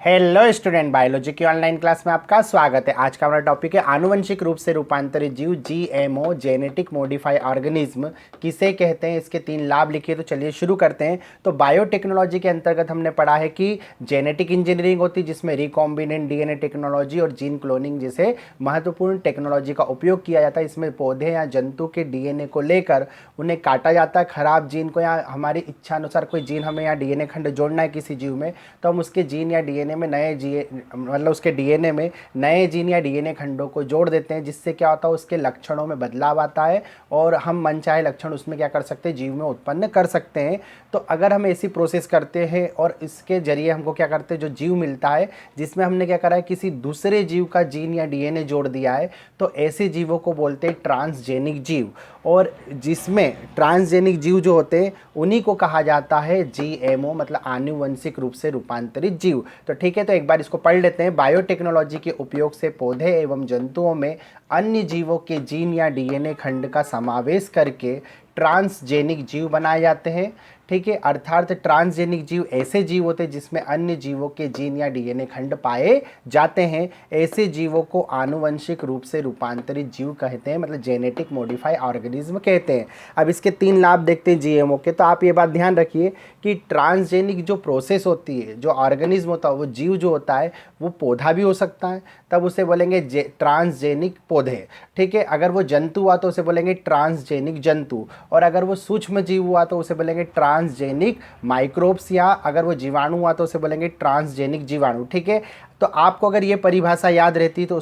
Hello student, biology की online class में आपका स्वागत है। आज का हमारा टॉपिक है आनुवंशिक रूप से रूपांतरित जीव, जीएमओ, जेनेटिक मॉडिफाई ऑर्गेनिज्म किसे कहते हैं, इसके 3 लाभ लिखिए। तो चलिए शुरू करते हैं। तो बायोटेक्नोलॉजी के अंतर्गत हमने पढ़ा है कि जेनेटिक इंजीनियरिंग होती है जिसमें रिकॉम्बिनेंट डीएनए टेक्नोलॉजी और जीन क्लोनिंग जैसे महत्वपूर्ण टेक्नोलॉजी का उपयोग किया जाता है। इसमें पौधे या जंतु के डीएनए को लेकर उन्हें काटा जाता है, खराब जीन को, या हमारी इच्छा अनुसार कोई जीन हमें या डीएनए खंड जोड़ना है किसी जीव में, तो हम उसके जीन या डीएनए में नए मतलब उसके डीएनए में नए जीन या डीएनए खंडों को जोड़ देते हैं, जिससे क्या होता है, उसके लक्षणों में बदलाव आता है और हम मनचाहे लक्षण उसमें क्या कर सकते हैं, जीव में उत्पन्न कर सकते हैं। तो अगर हम ऐसी प्रोसेस करते हैं और इसके जरिए हमको क्या करते हैं, जो जीव मिलता है जिसमें हमने क्या करा है, किसी दूसरे जीव का जीन या डीएनए जोड़ दिया है, तो ऐसे जीवों को बोलते हैं ट्रांसजेनिक जीव। और जिसमें ट्रांसजेनिक जीव जो होते हैं उन्हीं को कहा जाता है जीएमओ, मतलब आनुवंशिक रूप से रूपांतरित जीव। तो ठीक है, तो एक बार इसको पढ़ लेते हैं। बायोटेक्नोलॉजी के उपयोग से पौधे एवं जंतुओं में अन्य जीवों के जीन या डीएनए खंड का समावेश करके ट्रांसजेनिक जीव बनाए जाते हैं। ठीक है, अर्थात ट्रांसजेनिक जीव ऐसे जीव होते हैं जिसमें अन्य जीवों के जीन या डीएनए खंड पाए जाते हैं। ऐसे जीवों को आनुवंशिक रूप से रूपांतरित जीव कहते हैं, मतलब जेनेटिक मॉडिफाई ऑर्गेनिज्म कहते हैं। अब इसके 3 लाभ देखते हैं जीएमओ के। तो आप ये बात ध्यान रखिए कि ट्रांसजेनिक जो प्रोसेस होती है, जो ऑर्गेनिज्म होता है, वो जीव जो होता है वो पौधा भी हो सकता है, तब उसे बोलेंगे ट्रांसजेनिक पौधे। ठीक है, अगर वो जंतु हुआ तो उसे बोलेंगे ट्रांसजेनिक जंतु, और अगर वो सूक्ष्म जीव हुआ तो उसे बोलेंगे ट्रांसजेनिक माइक्रोब्स, या अगर वो जीवाणु हुआ तो उसे बोलेंगे ट्रांसजेनिक जीवाणु। ठीक है, तो आपको अगर ये परिभाषा याद रहती तो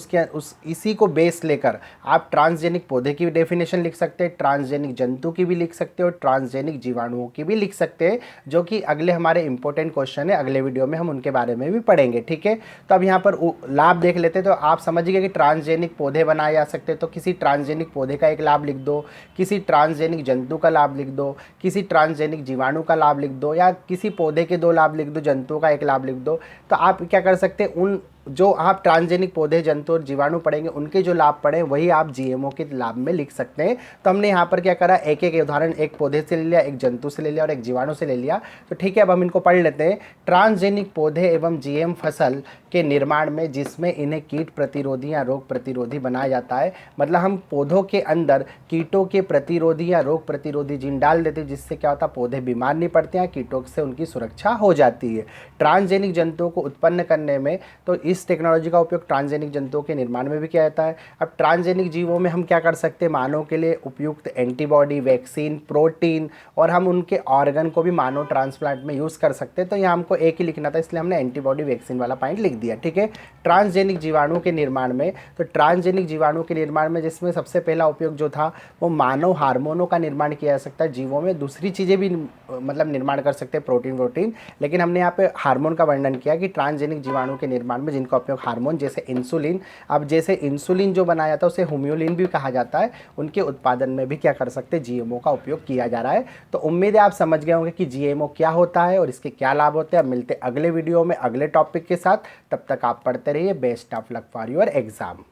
इसी को बेस लेकर आप ट्रांसजेनिक पौधे की डेफिनेशन लिख सकते हैं, ट्रांसजेनिक जंतु की भी लिख सकते हो, ट्रांसजेनिक जीवाणुओं की भी लिख सकते हैं, जो कि अगले हमारे इंपॉर्टेंट क्वेश्चन है, अगले वीडियो में हम उनके बारे में भी पढ़ेंगे। ठीक है, तो अब यहाँ पर लाभ देख लेते हैं। तो आप समझ गए कि ट्रांसजेनिक पौधे बनाए जा सकते हैं, तो किसी ट्रांसजेनिक पौधे का एक लाभ लिख दो, किसी ट्रांसजेनिक जंतु का लाभ लिख दो, किसी ट्रांसजेनिक जीवाणु का लाभ लिख दो, या किसी पौधे के 2 लाभ लिख दो, जंतुओं का 1 लाभ लिख दो। तो आप क्या कर सकते हैं, उन जो आप ट्रांसजेनिक पौधे, जंतु और जीवाणु पढ़ेंगे उनके जो लाभ पढ़े वही आप जीएमओ के लाभ में लिख सकते हैं। तो हमने यहाँ पर क्या करा, एक एक उदाहरण एक पौधे से ले लिया, एक जंतु से ले लिया और एक जीवाणु से ले लिया। तो ठीक है, अब हम इनको पढ़ लेते हैं। ट्रांसजेनिक पौधे एवं जीएम फसल के निर्माण में जिसमें इन्हें कीट प्रतिरोधी या रोग प्रतिरोधी बनाया जाता है, मतलब हम पौधों के अंदर कीटों के प्रतिरोधी या रोग प्रतिरोधी जीन डाल देते हैं, जिससे क्या होता है, पौधे बीमार नहीं पड़ते हैं, कीटों से उनकी सुरक्षा हो जाती है। ट्रांसजेनिक जंतुओं को उत्पन्न करने में तो इस टेक्नोलॉजी का उपयोग ट्रांसजेनिक जंतुओं के निर्माण में भी किया जाता है। अब ट्रांसजेनिक जीवों में हम क्या कर सकते हैं, मानव के लिए उपयुक्त एंटीबॉडी, वैक्सीन, प्रोटीन, और हम उनके ऑर्गन को भी मानव ट्रांसप्लांट में यूज़ कर सकते हैं। तो यहाँ हमको एक ही लिखना था, इसलिए हमने एंटीबॉडी वैक्सीन वाला पॉइंट लिख दिया। ठीक है, ट्रांसजेनिक जीवाणु के निर्माण में, तो ट्रांसजेनिक जीवाणु के निर्माण में जिसमें सबसे पहला उपयोग जो था वो मानव हार्मोनों का निर्माण किया जा सकता है जीवों में। दूसरी चीज़ें भी मतलब निर्माण कर सकते हैं, प्रोटीन, लेकिन हमने यहाँ पे हार्मोन का वर्णन किया कि ट्रांसजेनिक जीवाणु के निर्माण में जिनका उपयोग हार्मोन जैसे इंसुलिन, अब जैसे इंसुलिन जो बनाया जाता है उसे होम्योलिन भी कहा जाता है, उनके उत्पादन में भी क्या कर सकते हैं, जीएमओ का उपयोग किया जा रहा है। तो उम्मीद है आप समझ गए होंगे कि जीएमओ क्या होता है और इसके क्या लाभ होते हैं। अब मिलते अगले वीडियो में अगले टॉपिक के साथ, तब तक आप पढ़ते रहिए। Best of luck for your exam.